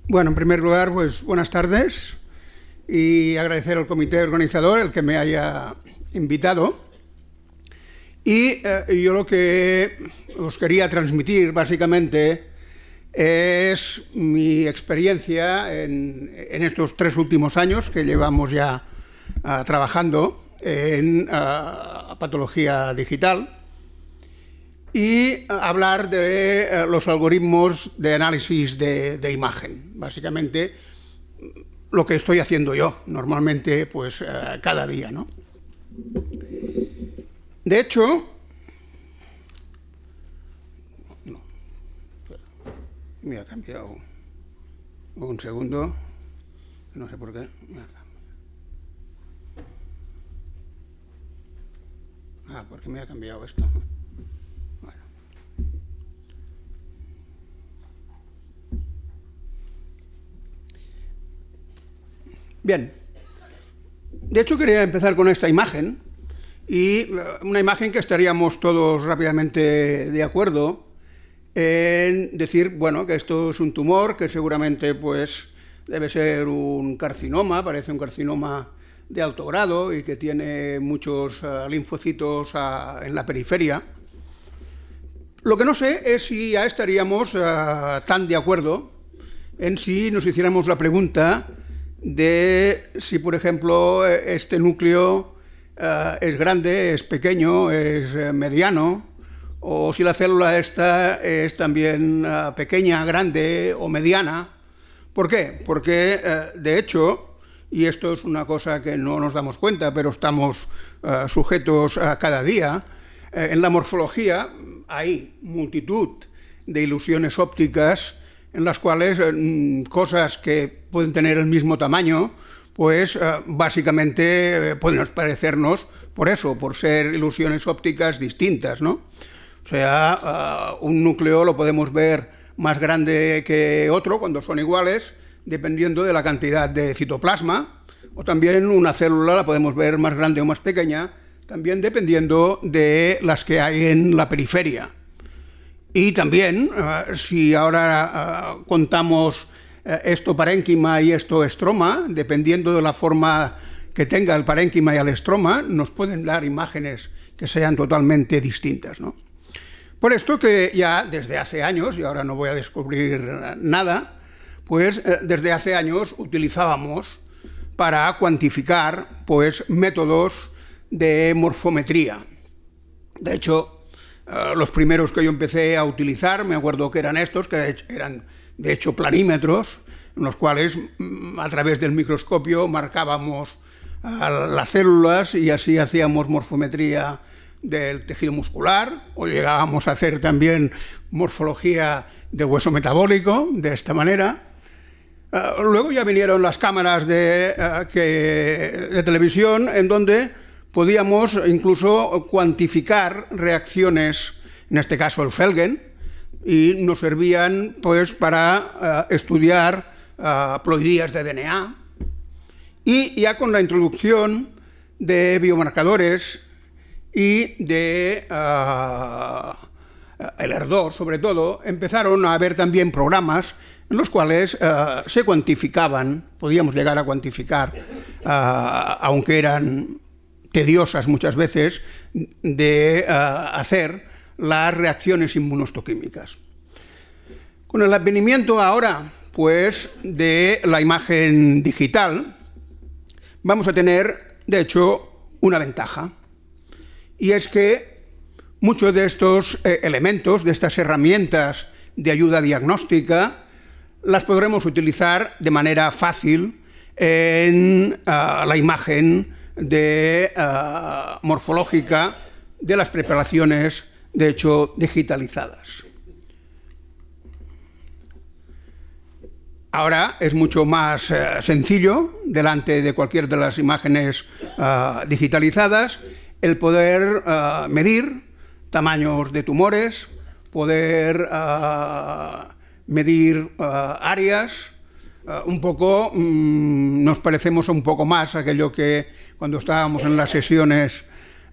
Bueno, en primer lugar, pues buenas tardes y agradecer al comité organizador el que me haya invitado. Y yo lo que os quería transmitir básicamente es mi experiencia en estos 3 últimos años que llevamos ya trabajando en patología digital y hablar de los algoritmos de análisis de imagen. Básicamente lo que estoy haciendo yo normalmente pues cada día, ¿no? De hecho, me ha cambiado un segundo, no sé por qué. Porque me ha cambiado esto. Bueno. Bien. De hecho, quería empezar con esta imagen, y una imagen que estaríamos todos rápidamente de acuerdo en decir, bueno, que esto es un tumor que seguramente pues debe ser un carcinoma, parece un carcinoma de alto grado y que tiene muchos linfocitos en la periferia. Lo que no sé es si ya estaríamos tan de acuerdo en si nos hiciéramos la pregunta de si, por ejemplo, este núcleo es grande, es pequeño, es mediano, o si la célula esta es también pequeña, grande o mediana. ¿Por qué? Porque, de hecho, y esto es una cosa que no nos damos cuenta, pero estamos sujetos a cada día, en la morfología hay multitud de ilusiones ópticas en las cuales cosas que pueden tener el mismo tamaño, pues básicamente pueden parecernos por eso, por ser ilusiones ópticas distintas, ¿no? O sea, un núcleo lo podemos ver más grande que otro cuando son iguales, dependiendo de la cantidad de citoplasma, o también una célula la podemos ver más grande o más pequeña, también dependiendo de las que hay en la periferia. Y también, si ahora contamos esto parénquima y esto estroma, dependiendo de la forma que tenga el parénquima y el estroma, nos pueden dar imágenes que sean totalmente distintas, ¿no? Por esto que ya desde hace años, y ahora no voy a descubrir nada, pues desde hace años utilizábamos para cuantificar pues métodos de morfometría. De hecho, los primeros que yo empecé a utilizar, me acuerdo que eran estos, que eran de hecho planímetros, en los cuales a través del microscopio marcábamos las células y así hacíamos morfometría del tejido muscular, o llegábamos a hacer también morfología de hueso metabólico de esta manera. Luego ya vinieron las cámaras de televisión, en donde podíamos incluso cuantificar reacciones, en este caso el Felgen, y nos servían pues para estudiar ploidías de DNA. Y ya con la introducción de biomarcadores y de el ER2, sobre todo, empezaron a haber también programas en los cuales se cuantificaban, podíamos llegar a cuantificar, aunque eran tediosas muchas veces, de hacer las reacciones inmunohistoquímicas. Con el advenimiento ahora, pues, de la imagen digital, vamos a tener, de hecho, una ventaja. Y es que muchos de estos elementos, de estas herramientas de ayuda diagnóstica, las podremos utilizar de manera fácil en la imagen morfológica de las preparaciones, de hecho, digitalizadas. Ahora es mucho más sencillo, delante de cualquier de las imágenes digitalizadas, el poder medir tamaños de tumores, poder medir áreas. Un poco nos parecemos un poco más a aquello que cuando estábamos en las sesiones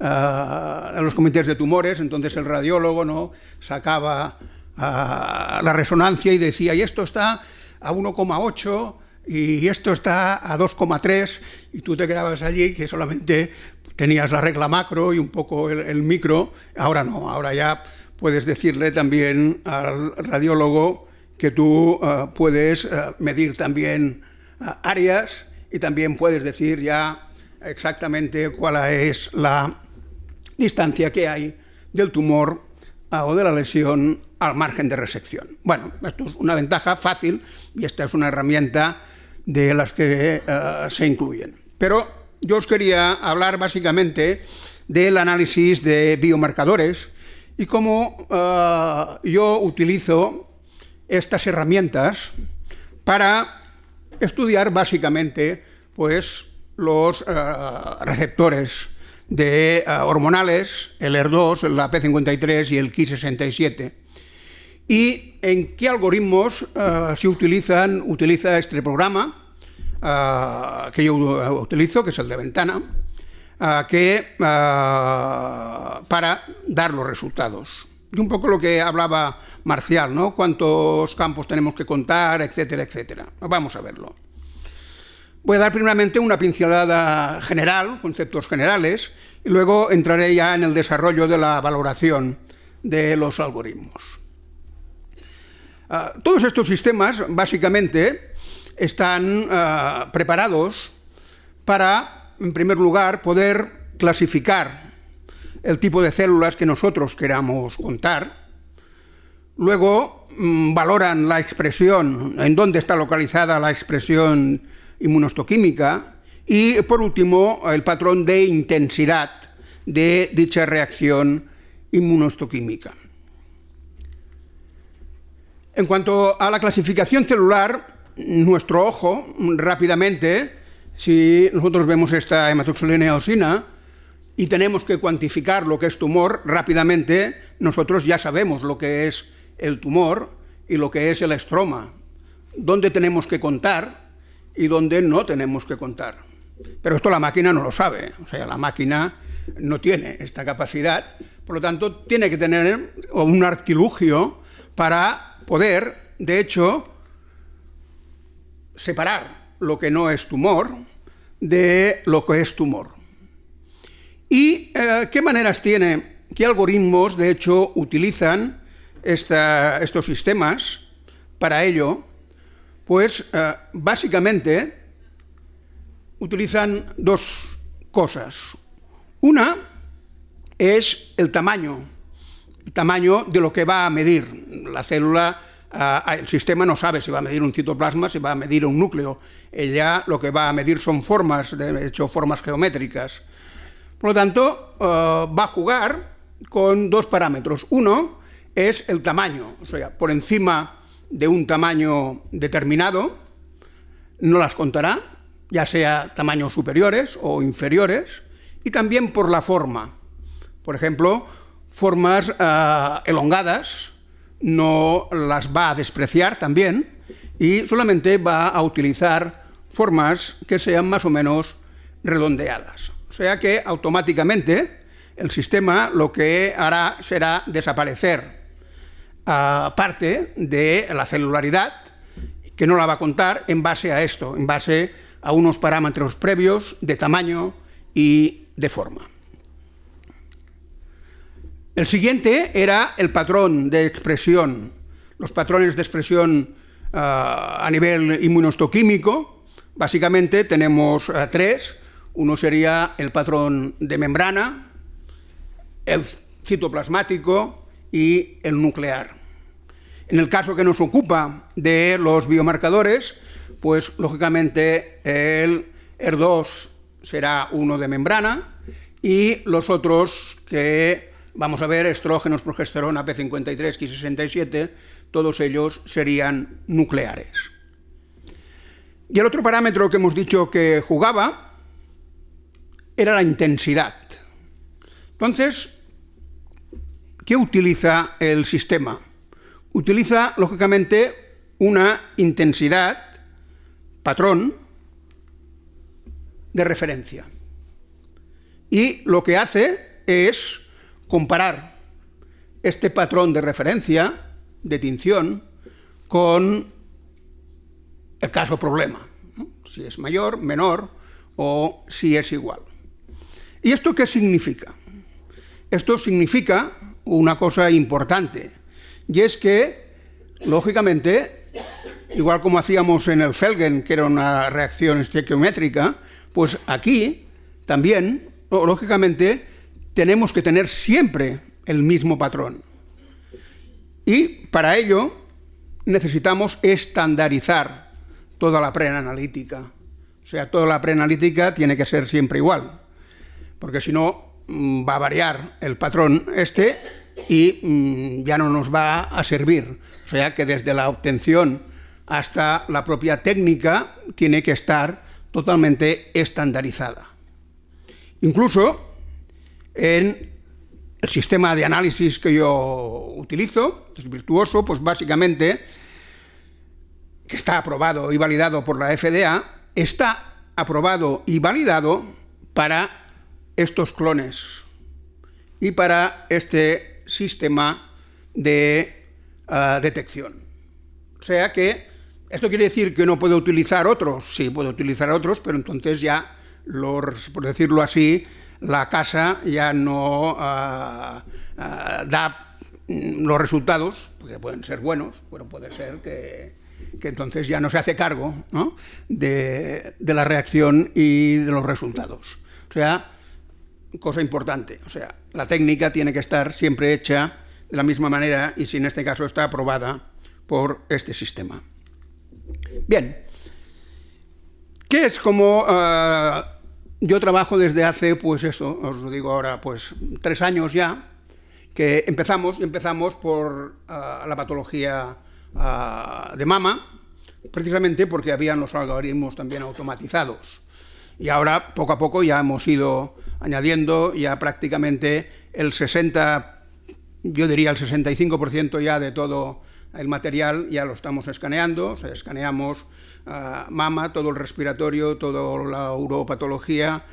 en los comités de tumores, entonces el radiólogo, ¿no?, sacaba la resonancia y decía, y esto está a 1,8 y esto está a 2,3 y tú te quedabas allí que solamente tenías la regla macro y un poco el micro. Ahora no, ahora ya puedes decirle también al radiólogo que tú puedes medir también áreas y también puedes decir ya exactamente cuál es la distancia que hay del tumor o de la lesión al margen de resección. Bueno, esto es una ventaja fácil y esta es una herramienta de las que se incluyen. Pero yo os quería hablar básicamente del análisis de biomarcadores y cómo yo utilizo estas herramientas para estudiar básicamente pues, los receptores de hormonales, el ER2, la P53 y el Ki67. ¿Y en qué algoritmos se utiliza este programa que yo utilizo, que es el de Ventana, para dar los resultados? Y un poco lo que hablaba Marcial, ¿no? Cuántos campos tenemos que contar, etcétera, etcétera. Vamos a verlo. Voy a dar primeramente una pincelada general, conceptos generales, y luego entraré ya en el desarrollo de la valoración de los algoritmos. Todos estos sistemas, básicamente, están preparados para, en primer lugar, poder clasificar el tipo de células que nosotros queramos contar. Luego, valoran la expresión, en dónde está localizada la expresión inmunohistoquímica y, por último, el patrón de intensidad de dicha reacción inmunohistoquímica. En cuanto a la clasificación celular, nuestro ojo, rápidamente, si nosotros vemos esta hematoxilina eosina y tenemos que cuantificar lo que es tumor, rápidamente nosotros ya sabemos lo que es el tumor y lo que es el estroma, dónde tenemos que contar y dónde no tenemos que contar. Pero esto la máquina no lo sabe, o sea, la máquina no tiene esta capacidad, por lo tanto, tiene que tener un artilugio para poder, de hecho, separar lo que no es tumor de lo que es tumor. ¿Y qué maneras tiene, qué algoritmos, de hecho, utilizan estos sistemas para ello? Pues básicamente utilizan dos cosas. Una es el tamaño de lo que va a medir. La célula, el sistema no sabe si va a medir un citoplasma, si va a medir un núcleo. Ella lo que va a medir son formas, de hecho formas geométricas. Por lo tanto, va a jugar con dos parámetros. Uno es el tamaño, o sea, por encima de un tamaño determinado, no las contará, ya sea tamaños superiores o inferiores, y también por la forma. Por ejemplo, formas elongadas no las va a despreciar también y solamente va a utilizar formas que sean más o menos redondeadas. O sea que automáticamente el sistema lo que hará será desaparecer parte de la celularidad, que no la va a contar en base a esto, en base a unos parámetros previos de tamaño y de forma. El siguiente era el patrón de expresión, los patrones de expresión a nivel inmunohistoquímico. Básicamente tenemos tres. Uno sería el patrón de membrana, el citoplasmático y el nuclear. En el caso que nos ocupa de los biomarcadores, pues lógicamente el ER2 será uno de membrana y los otros que vamos a ver, estrógenos, progesterona, P53, Ki67, todos ellos serían nucleares. Y el otro parámetro que hemos dicho que jugaba era la intensidad. Entonces, ¿qué utiliza el sistema? Utiliza, lógicamente, una intensidad, patrón, de referencia. Y lo que hace es comparar este patrón de referencia, de tinción, con el caso problema, ¿no? Si es mayor, menor o si es igual. ¿Y esto qué significa? Esto significa una cosa importante, y es que, lógicamente, igual como hacíamos en el Felgen, que era una reacción estequiométrica, pues aquí también, lógicamente, tenemos que tener siempre el mismo patrón. Y para ello necesitamos estandarizar toda la preanalítica. O sea, toda la preanalítica tiene que ser siempre igual, porque si no va a variar el patrón este y ya no nos va a servir. O sea que desde la obtención hasta la propia técnica tiene que estar totalmente estandarizada. Incluso en el sistema de análisis que yo utilizo, es Virtuoso, pues básicamente, que está aprobado y validado por la FDA, está aprobado y validado para estos clones y para este sistema de detección. O sea que, ¿esto quiere decir que no puedo utilizar otros? Sí, puedo utilizar otros, pero entonces ya, por decirlo así, la casa ya no da los resultados, porque pueden ser buenos, pero puede ser que entonces ya no se hace cargo, ¿no?, de la reacción y de los resultados. O sea, cosa importante, o sea, la técnica tiene que estar siempre hecha de la misma manera y si en este caso está aprobada por este sistema. Bien, ¿qué es como yo trabajo desde hace, pues eso, os lo digo ahora, pues 3 años ya, que empezamos por la patología de mama, precisamente porque habían los algoritmos también automatizados. Y ahora, poco a poco, ya hemos ido añadiendo ya prácticamente el 60, yo diría el 65% ya de todo el material ya lo estamos escaneando, o sea, escaneamos mama, todo el respiratorio, toda la uropatología,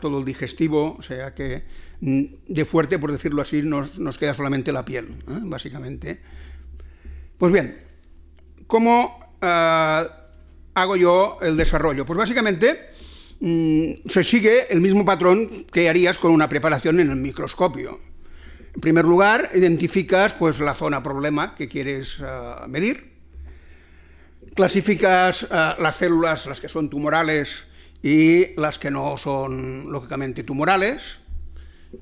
todo el digestivo, o sea que de fuerte, por decirlo así, nos queda solamente la piel, básicamente. Pues bien, ¿cómo hago yo el desarrollo? Pues básicamente se sigue el mismo patrón que harías con una preparación en el microscopio. En primer lugar, identificas pues, la zona problema que quieres medir, clasificas las células, las que son tumorales y las que no son, lógicamente, tumorales,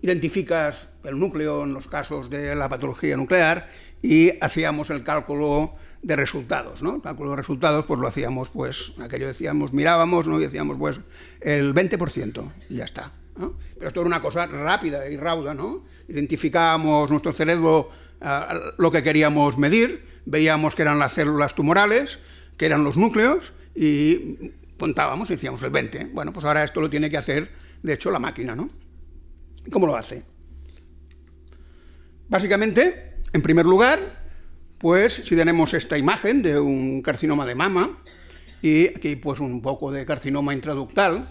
identificas el núcleo en los casos de la patología nuclear y hacíamos el cálculo de resultados, ¿no? El cálculo de resultados pues lo hacíamos, pues, aquello decíamos, mirábamos, ¿no?, y decíamos, pues, el 20% y ya está, ¿no? Pero esto era una cosa rápida y rauda, ¿no? Identificábamos nuestro cerebro lo que queríamos medir, veíamos que eran las células tumorales, que eran los núcleos, y contábamos y decíamos el 20. Bueno, pues ahora esto lo tiene que hacer, de hecho, la máquina, ¿no? ¿Cómo lo hace? Básicamente, en primer lugar, pues si tenemos esta imagen de un carcinoma de mama, y aquí pues un poco de carcinoma intraductal,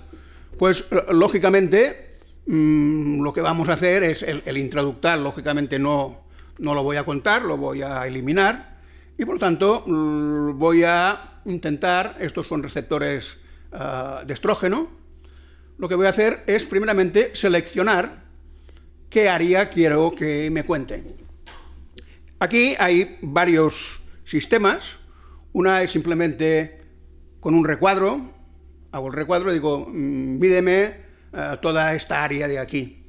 pues lógicamente lo que vamos a hacer es el intraductal, lógicamente no lo voy a contar, lo voy a eliminar, y por lo tanto voy a intentar, estos son receptores de estrógeno, lo que voy a hacer es primeramente seleccionar qué área quiero que me cuente. Aquí hay varios sistemas, una es simplemente con un recuadro, hago el recuadro y digo, mídeme toda esta área de aquí.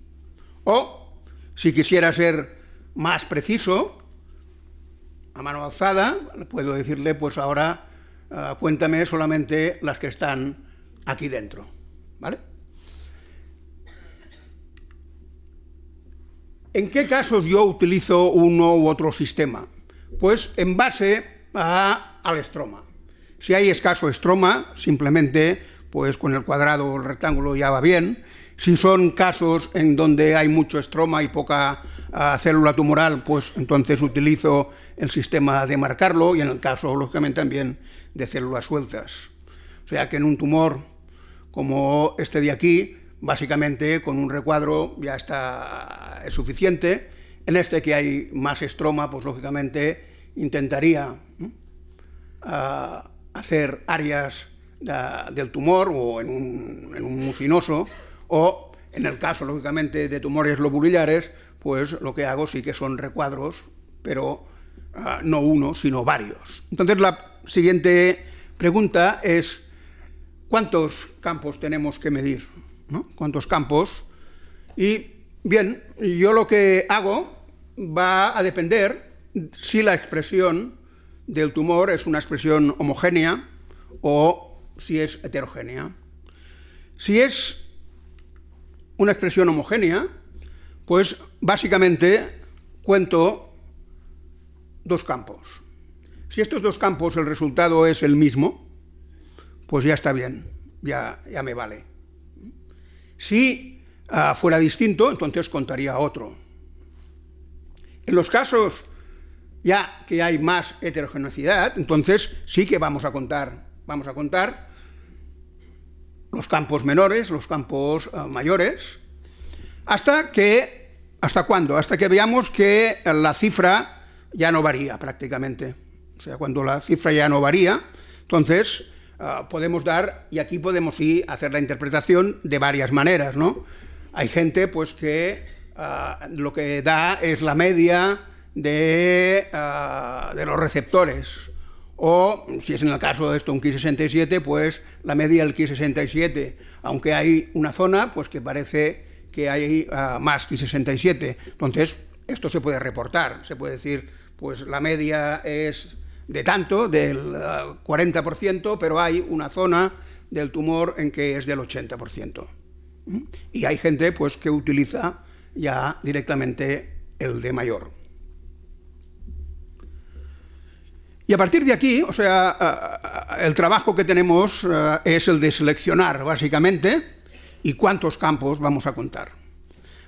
O, si quisiera ser más preciso, a mano alzada, puedo decirle, pues ahora cuéntame solamente las que están aquí dentro, ¿vale? ¿En qué casos yo utilizo uno u otro sistema? Pues en base al estroma. Si hay escaso estroma, simplemente pues con el cuadrado o el rectángulo ya va bien. Si son casos en donde hay mucho estroma y poca célula tumoral, pues entonces utilizo el sistema de marcarlo y en el caso, lógicamente, también de células sueltas. O sea que en un tumor como este de aquí, básicamente con un recuadro ya es suficiente. En este que hay más estroma, pues lógicamente intentaría hacer áreas del tumor o en un mucinoso, o en el caso, lógicamente, de tumores lobulares, pues lo que hago sí que son recuadros, pero no uno, sino varios. Entonces, la siguiente pregunta es: ¿cuántos campos tenemos que medir? ¿No? ¿Cuántos campos? Y, bien, yo lo que hago va a depender si la expresión del tumor es una expresión homogénea o si es heterogénea. Si es una expresión homogénea, pues básicamente cuento dos campos. Si estos dos campos el resultado es el mismo, pues ya está bien, ya me vale. Si fuera distinto, entonces contaría otro. En los casos ya que hay más heterogeneidad, entonces sí que vamos a contar los campos menores, los campos mayores, ¿hasta cuándo? Hasta que veamos que la cifra ya no varía prácticamente. O sea, cuando la cifra ya no varía, entonces podemos dar, y aquí podemos hacer la interpretación de varias maneras, ¿no? Hay gente pues que lo que da es la media de los receptores, o si es en el caso de esto un Ki67, pues la media del Ki67, aunque hay una zona pues que parece que hay más Ki67. Entonces esto se puede reportar, se puede decir pues la media es de tanto, del 40%, pero hay una zona del tumor en que es del 80%. Y hay gente pues que utiliza ya directamente el de mayor. Y a partir de aquí, o sea, el trabajo que tenemos es el de seleccionar, básicamente, y cuántos campos vamos a contar.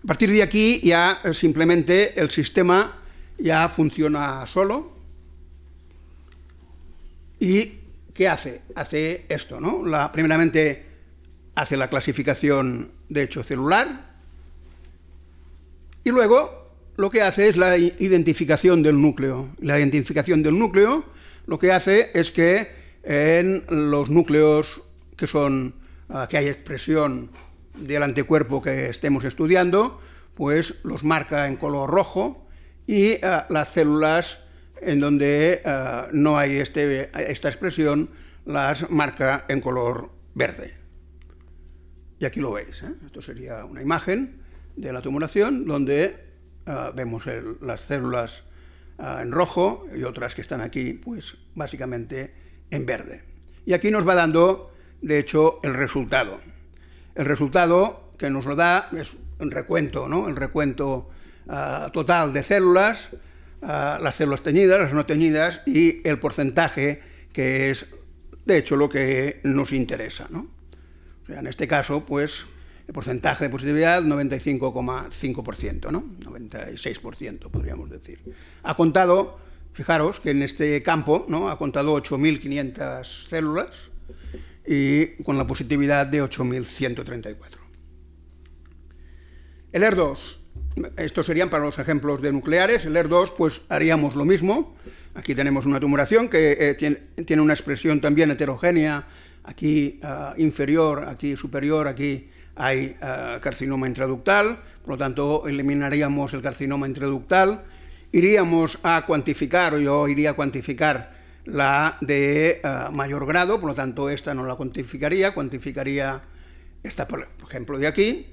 A partir de aquí ya simplemente el sistema ya funciona solo. ¿Y qué hace? Hace esto, ¿no? Primeramente hace la clasificación de hecho celular, y luego lo que hace es la identificación del núcleo. La identificación del núcleo lo que hace es que en los núcleos que hay expresión del anticuerpo que estemos estudiando, pues los marca en color rojo, y las células en donde no hay esta expresión las marca en color verde. Y aquí lo veis, ¿eh? Esto sería una imagen de la tumoración donde vemos las células en rojo y otras que están aquí, pues básicamente en verde. Y aquí nos va dando, de hecho, el resultado. El resultado que nos lo da es un recuento, ¿no? El recuento total de células, las células teñidas, las no teñidas, y el porcentaje, que es, de hecho, lo que nos interesa, ¿no? O sea, en este caso, pues, el porcentaje de positividad, 95,5%, ¿no? 96%, podríamos decir. Ha contado, fijaros, que en este campo, ¿no?, ha contado 8.500 células y con la positividad de 8.134. El ER2, estos serían para los ejemplos de nucleares. El ER2, pues, haríamos lo mismo. Aquí tenemos una tumoración que tiene una expresión también heterogénea, aquí inferior, aquí superior, aquí hay carcinoma intraductal, por lo tanto eliminaríamos el carcinoma intraductal, iríamos a cuantificar, o yo iría a cuantificar la de mayor grado, por lo tanto esta no la cuantificaría esta, por ejemplo, de aquí,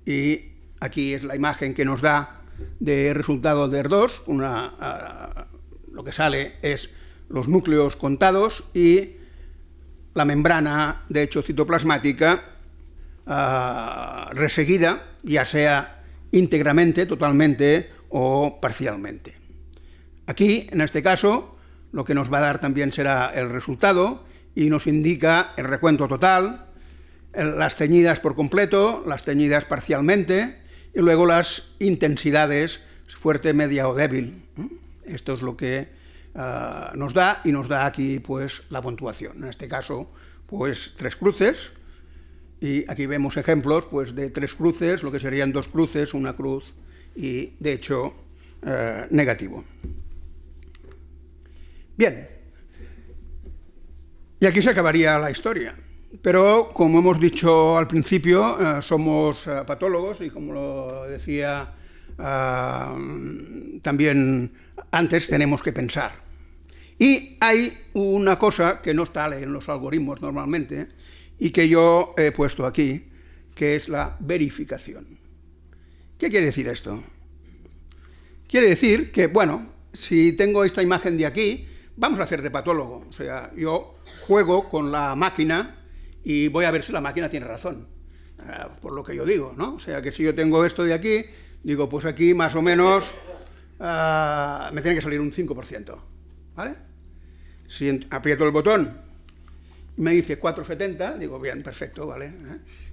y aquí es la imagen que nos da de resultado de ER2, lo que sale es los núcleos contados y la membrana, de hecho, citoplasmática reseguida, ya sea íntegramente, totalmente o parcialmente. Aquí, en este caso, lo que nos va a dar también será el resultado y nos indica el recuento total, las teñidas por completo, las teñidas parcialmente y luego las intensidades fuerte, media o débil. Esto es lo que nos da, y nos da aquí pues la puntuación. En este caso, pues 3 cruces, y aquí vemos ejemplos pues de 3 cruces, lo que serían 2 cruces, 1 cruz y de hecho negativo. Bien, Y aquí se acabaría la historia. Pero, como hemos dicho al principio, somos patólogos y, como lo decía también antes, tenemos que pensar. Y hay una cosa que no está en los algoritmos normalmente y que yo he puesto aquí, que es la verificación. ¿Qué quiere decir esto? Quiere decir que, bueno, si tengo esta imagen de aquí, vamos a hacer de patólogo. O sea, yo juego con la máquina y voy a ver si la máquina tiene razón, por lo que yo digo, ¿no? O sea, que si yo tengo esto de aquí, digo, pues aquí más o menos me tiene que salir un 5%, ¿vale? Si aprieto el botón, me dice 4,70, digo, bien, perfecto, ¿vale?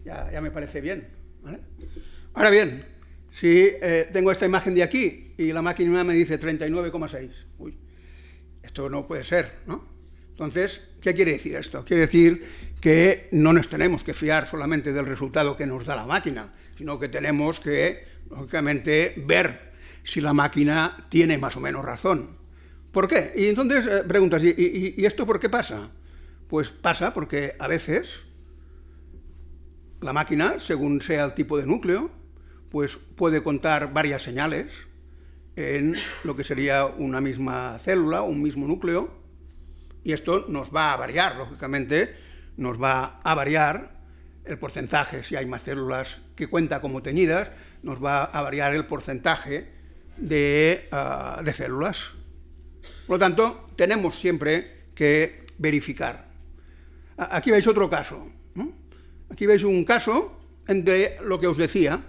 Ya me parece bien, ¿vale? Ahora bien, si tengo esta imagen de aquí y la máquina me dice 39,6, uy, esto no puede ser, ¿no? Entonces, ¿qué quiere decir esto? Quiere decir que no nos tenemos que fiar solamente del resultado que nos da la máquina, sino que tenemos que, lógicamente, ver si la máquina tiene más o menos razón. ¿Por qué? Y entonces preguntas, ¿y esto por qué pasa? Pues pasa porque a veces la máquina, según sea el tipo de núcleo, pues puede contar varias señales en lo que sería una misma célula, un mismo núcleo, y esto nos va a variar, lógicamente, nos va a variar el porcentaje, si hay más células que cuenta como teñidas, nos va a variar el porcentaje de células. Por lo tanto, tenemos siempre que verificar. Aquí veis otro caso, ¿no? Aquí veis un caso entre lo que os decía.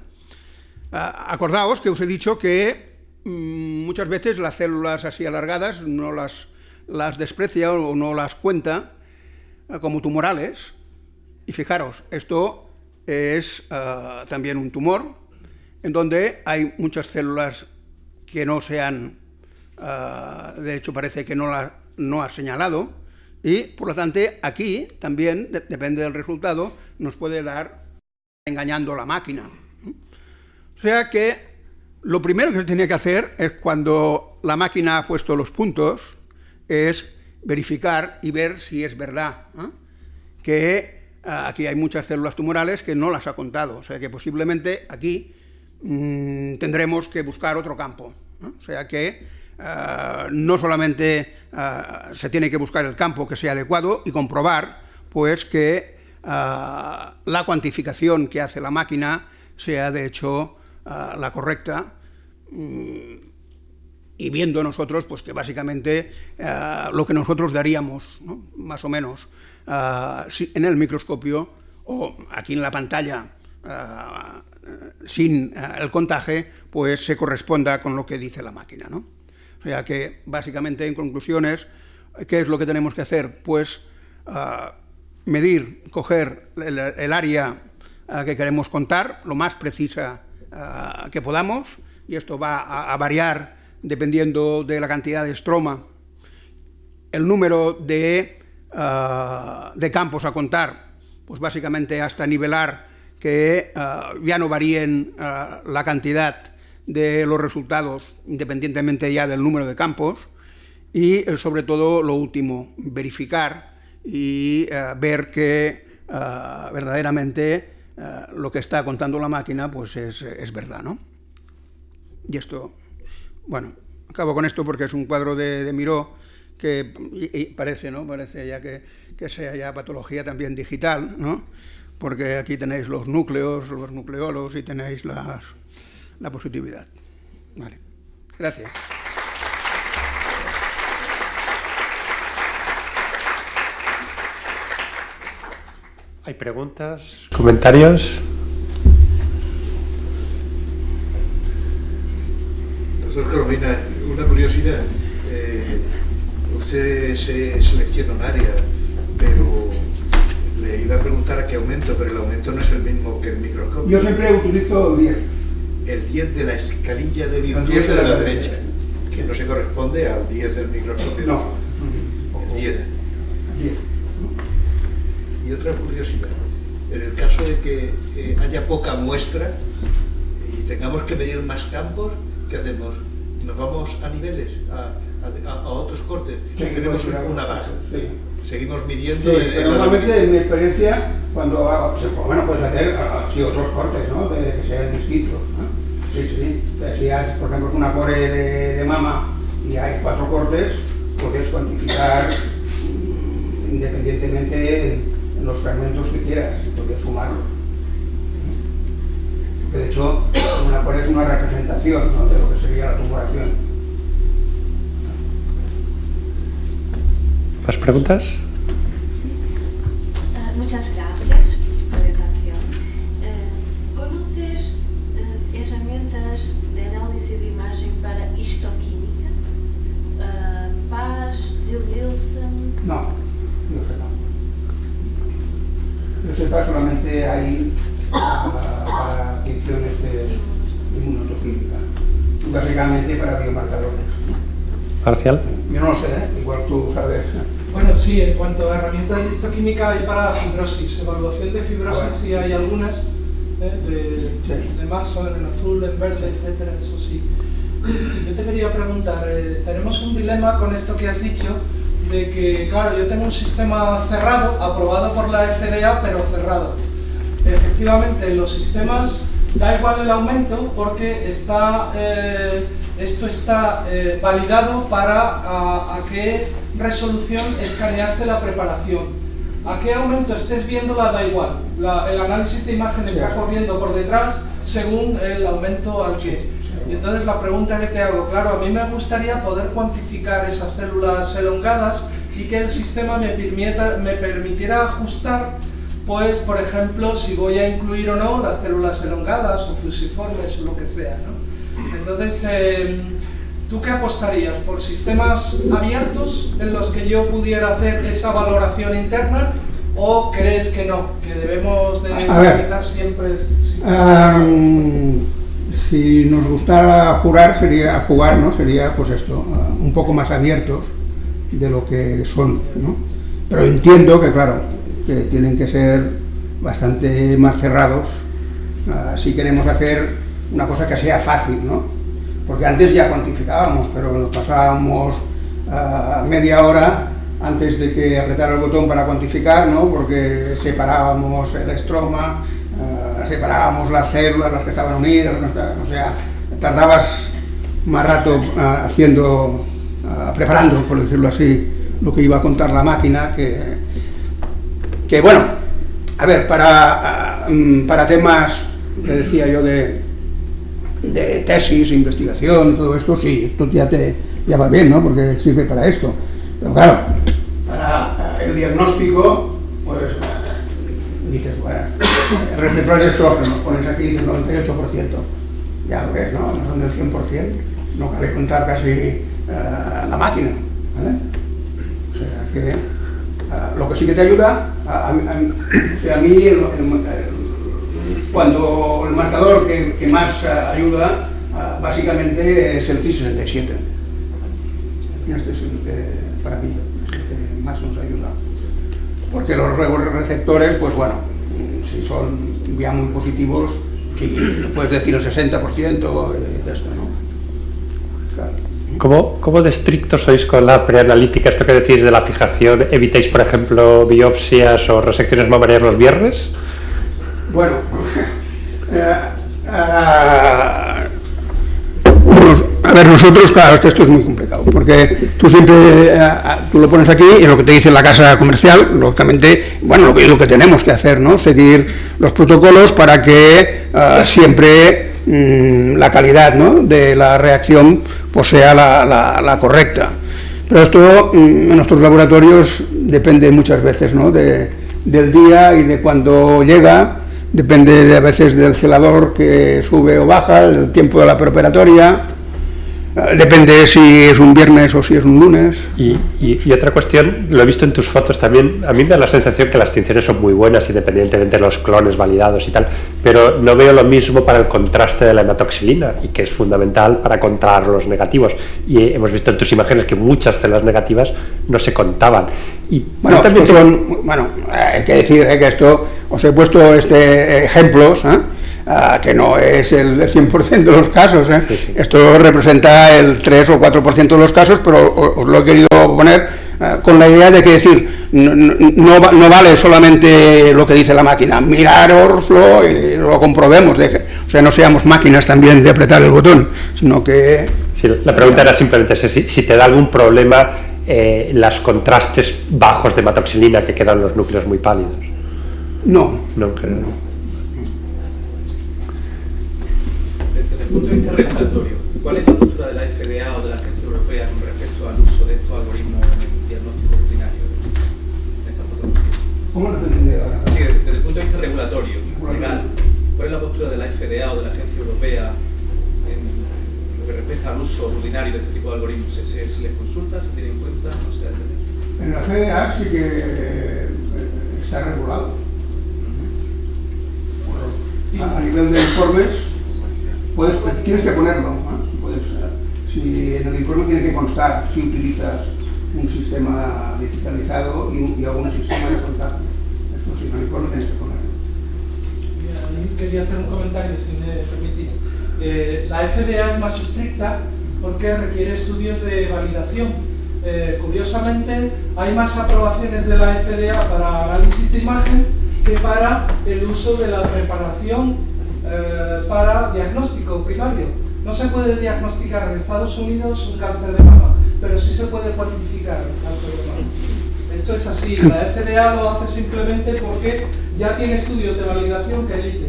Acordaos que os he dicho que muchas veces las células así alargadas no las desprecia o no las cuenta como tumorales. Y fijaros, esto es también un tumor en donde hay muchas células que no se han, de hecho parece que no ha señalado, y por lo tanto aquí también, depende del resultado, nos puede dar engañando la máquina. O sea que lo primero que se tiene que hacer es, cuando la máquina ha puesto los puntos, es verificar y ver si es verdad que aquí hay muchas células tumorales que no las ha contado. O sea que posiblemente aquí tendremos que buscar otro campo. O sea que no solamente se tiene que buscar el campo que sea adecuado y comprobar pues que la cuantificación que hace la máquina sea de hecho la correcta, y viendo nosotros pues que básicamente lo que nosotros daríamos, ¿no?, más o menos en el microscopio o aquí en la pantalla sin el contaje, pues se corresponda con lo que dice la máquina, ¿no? O sea que básicamente, en conclusiones, ¿qué es lo que tenemos que hacer? Pues medir, coger el área que queremos contar, lo más precisa que podamos, y esto va a variar dependiendo de la cantidad de estroma, el número de campos a contar, pues básicamente hasta nivelar que ya no varíen la cantidad de los resultados independientemente ya del número de campos, y sobre todo lo último, verificar y ver que verdaderamente lo que está contando la máquina pues es verdad, ¿no? Y esto, bueno, acabo con esto porque es un cuadro de Miró que y parece, ¿no?, parece ya que sea ya patología también digital, ¿no?, porque aquí tenéis los núcleos, los nucleolos, y tenéis la positividad. Vale, gracias. ¿Hay preguntas, comentarios? Doctor Coromina, una curiosidad. Usted se selecciona un área, pero le iba a preguntar a qué aumento, pero el aumento no es el mismo que el microscopio. Yo siempre utilizo 10. El 10 de la escalilla de virtud de la derecha, que no se corresponde al 10 del microscopio. No. El 10. 10. Y otra curiosidad, en el caso de que haya poca muestra y tengamos que medir más campos, ¿qué hacemos? ¿Nos vamos a niveles, a otros cortes? Sí, tenemos pues, una baja. Sí. seguimos midiendo... Sí, pero normalmente en mi experiencia, cuando puedes hacer otros cortes, ¿no? Que sean distintos, ¿no? Sí. O sea, si haces, por ejemplo, una core de mama y hay 4 cortes, puedes cuantificar independientemente en los fragmentos que quieras, puedes sumarlo. De hecho, una core es una representación, ¿no? De lo que sería la tumoración. ¿Más preguntas? Sí. Muchas gracias por tu presentación. ¿Conoces herramientas de análisis de imagen para histoquímica? Paz, Zil-Nielsen. No, yo sepa. Yo sepa, solamente hay para funciones de inmunohistoquímica, básicamente para biomarcadores. Marcial. Yo no lo sé, igual tú sabes. Bueno, sí, en cuanto a herramientas de histoquímica hay para fibrosis, evaluación de fibrosis, sí hay algunas, de Mason, en azul, en verde, etcétera, eso sí. Yo te quería preguntar, tenemos un dilema con esto que has dicho, de que, claro, yo tengo un sistema cerrado, aprobado por la FDA, pero cerrado. Efectivamente, en los sistemas da igual el aumento porque esto está validado para a qué resolución escaneaste la preparación. A qué aumento estés viéndola da igual. El análisis de imagen está corriendo por detrás según el aumento al que. Y entonces la pregunta que te hago, claro, a mí me gustaría poder cuantificar esas células elongadas y que el sistema me permitiera ajustar, pues, por ejemplo, si voy a incluir o no las células elongadas o fusiformes o lo que sea, ¿no? Entonces, ¿tú qué apostarías? ¿Por sistemas abiertos en los que yo pudiera hacer esa valoración interna o crees que no, que debemos de utilizar siempre sistemas? Si nos gustara jugar, ¿no? Sería pues esto, un poco más abiertos de lo que son, ¿no? Pero entiendo que, claro, que tienen que ser bastante más cerrados si queremos hacer una cosa que sea fácil, ¿no? Porque antes ya cuantificábamos, pero nos pasábamos media hora antes de que apretara el botón para cuantificar, ¿no? Porque separábamos el estroma, separábamos las células, las que estaban unidas, o sea, tardabas más rato preparando, por decirlo así, lo que iba a contar la máquina, que bueno, a ver, para temas, que decía yo, de tesis, investigación y todo esto, sí, esto ya va bien, ¿no? Porque sirve para esto. Pero claro, para el diagnóstico, pues dices, bueno, el receptor de estrógeno, pones aquí del 98%, ya lo ves, ¿no? No son del 100%, no cabe contar casi la máquina, ¿vale? O sea que lo que sí que te ayuda, a mí cuando el marcador que más ayuda, básicamente es el Ki-67. Este es el que, para mí, el que más nos ayuda. Porque los receptores, pues bueno, si son ya muy positivos, sí, puedes decir el 60% de esto, ¿no? Claro. ¿Cómo de estrictos sois con la preanalítica? Esto que decís de la fijación, ¿evitáis, por ejemplo, biopsias o resecciones mamarias los viernes? Bueno, a ver, nosotros, claro, es que esto es muy complicado, porque tú siempre tú lo pones aquí y lo que te dice la casa comercial, lógicamente, bueno, lo que tenemos que hacer, ¿no? Seguir los protocolos para que siempre la calidad, ¿no? De la reacción pues sea la correcta. Pero esto en nuestros laboratorios depende muchas veces, ¿no? Del día y de cuando llega. Depende a veces del celador que sube o baja, del tiempo de la preoperatoria, depende si es un viernes o si es un lunes. Y otra cuestión, lo he visto en tus fotos también, a mí me da la sensación que las tinciones son muy buenas independientemente de los clones validados y tal, pero no veo lo mismo para el contraste de la hematoxilina y que es fundamental para contar los negativos. Y hemos visto en tus imágenes que muchas células negativas no se contaban. Y bueno, también hay que decir que esto, os he puesto ejemplos, que no es el 100% de los casos, Sí, sí. Esto representa el 3 o 4% de los casos, pero os lo he querido poner con la idea de que decir, no vale solamente lo que dice la máquina, mirároslo y lo comprobemos, o sea, no seamos máquinas también de apretar el botón, sino que... Sí, la pregunta era simplemente si te da algún problema los contrastes bajos de hematoxilina, que quedan los núcleos muy pálidos. No. No, en general. Desde el punto de vista regulatorio, ¿cuál es la postura de la FDA o de la Agencia Europea con respecto al uso de estos algoritmos en el diagnóstico rutinario de esta patología? ¿Cómo lo entendí ahora? Sí, desde el punto de vista regulatorio, legal, ¿cuál es la postura de la FDA o de la Agencia Europea en lo que respecta al uso rutinario de este tipo de algoritmos? ¿Se les consulta? ¿Se tiene en cuenta? No sé. En la FDA sí que está regulado. A nivel de informes, tienes que ponerlo, ¿no? Si en el informe tiene que constar si utilizas un sistema digitalizado y algún sistema de contacto. Esto sí, en el informe tienes que ponerlo. Quería hacer un comentario, si me permitís. La FDA es más estricta porque requiere estudios de validación. Curiosamente, hay más aprobaciones de la FDA para análisis de imagen que para el uso de la preparación para diagnóstico primario. No se puede diagnosticar en Estados Unidos un cáncer de mama, pero sí se puede cuantificar el cáncer de mama. Esto es así, la FDA lo hace simplemente porque ya tiene estudios de validación que dice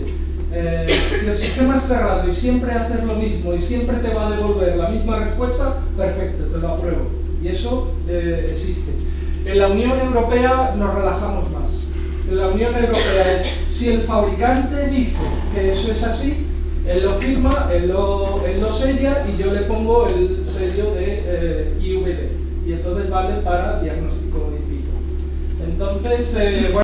si el sistema es cerrado y siempre haces lo mismo y siempre te va a devolver la misma respuesta, perfecto, te lo apruebo. Y eso existe. En la Unión Europea nos relajamos más. En la Unión Europea es, si el fabricante dice que eso es así, él lo firma, él lo sella y yo le pongo el sello de IVD. Y entonces vale para diagnóstico in vitro. Entonces, bueno.